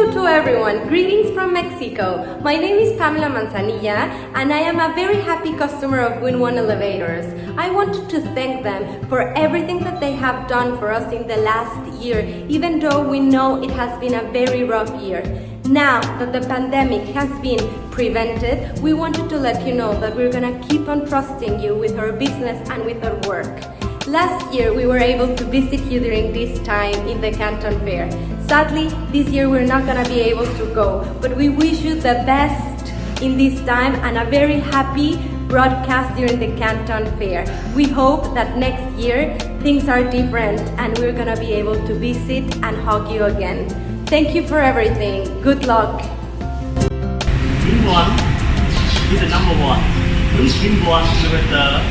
Hello to everyone, greetings from Mexico. My name is Pamela Manzanilla and I am a very happy customer of Winone Elevators. I wanted to thank them for everything that they have done for us in the last year, even though we know it has been a very rough year. Now that the pandemic has been prevented, we wanted to let you know that we're gonna keep on trusting you with our business and with our work. Last year, we were able to visit you during this time in the Canton Fair. Sadly, this year we're not gonna be able to go, but we wish you the best in this time and a very happy broadcast during the Canton Fair. We hope that next year things are different and we're gonna be able to visit and hug you again. Thank you for everything. Good luck. Winone is the number one. Please Winone with the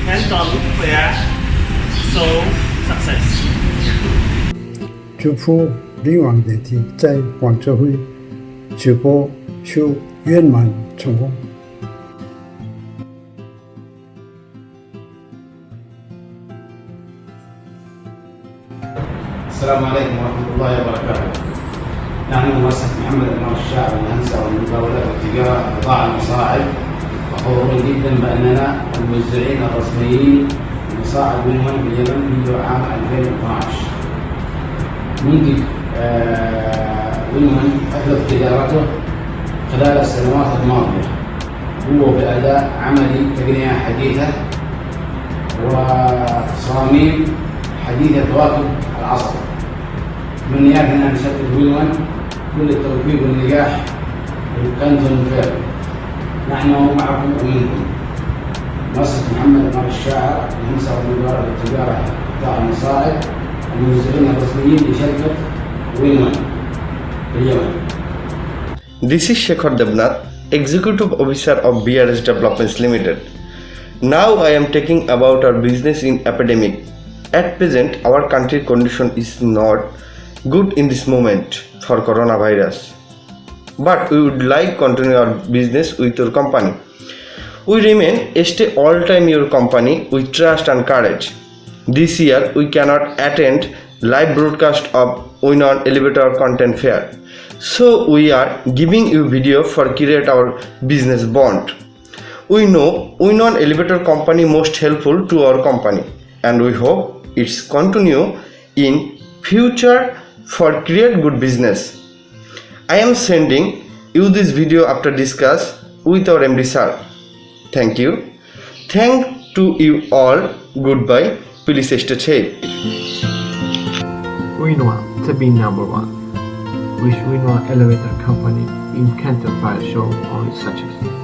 Canton Fair. So success. 祝福李王电梯在广州会直播秀圆满成功。السلام عليكم ورحمة الله وبركاته. نحن مؤسسة محمد بن الشاعر للهندسة والمقاولات والتجارة قطاع المصاعد فخورون جدا بأننا الموزعين الرسميين لمصاعد وينون باليمن منذ عام 2012. منتج وينون أحدث تجارته خلال السنوات الماضية هو بأداء عملي تقنية حديثة وتصاميم حديثة تواكب العصر. من نيابتنا عن شركة وينون كل التوفيق والنجاح للكانتون فير. نحن معكم ومنكم. مؤسسة محمد بن الشاعر للهندسة والمقاولات والتجارة قطاع المصاعد الموزعين الرسميين لشركة وينون باليمن. This is Shekhar Devnath, Executive Officer of BRS Developments Limited. Now I am talking about our business in epidemic. At present, our country condition is not good in this moment for coronavirus. But we would like to continue our business with your company. We remain stay all time your company with trust and courage. This year we cannot attend live broadcast of Winone Elevator Content Fair. So we are giving you video for create our business bond. We know Winone Elevator Company most helpful to our company and we hope it's continue in future for create good business. I am sending you this video after discuss with our MD sir. Thank you. Thank to you all. Goodbye. Please stay safe. Winone to be number one. Wish Winone Elevator Company in Canton Fire Show on its success.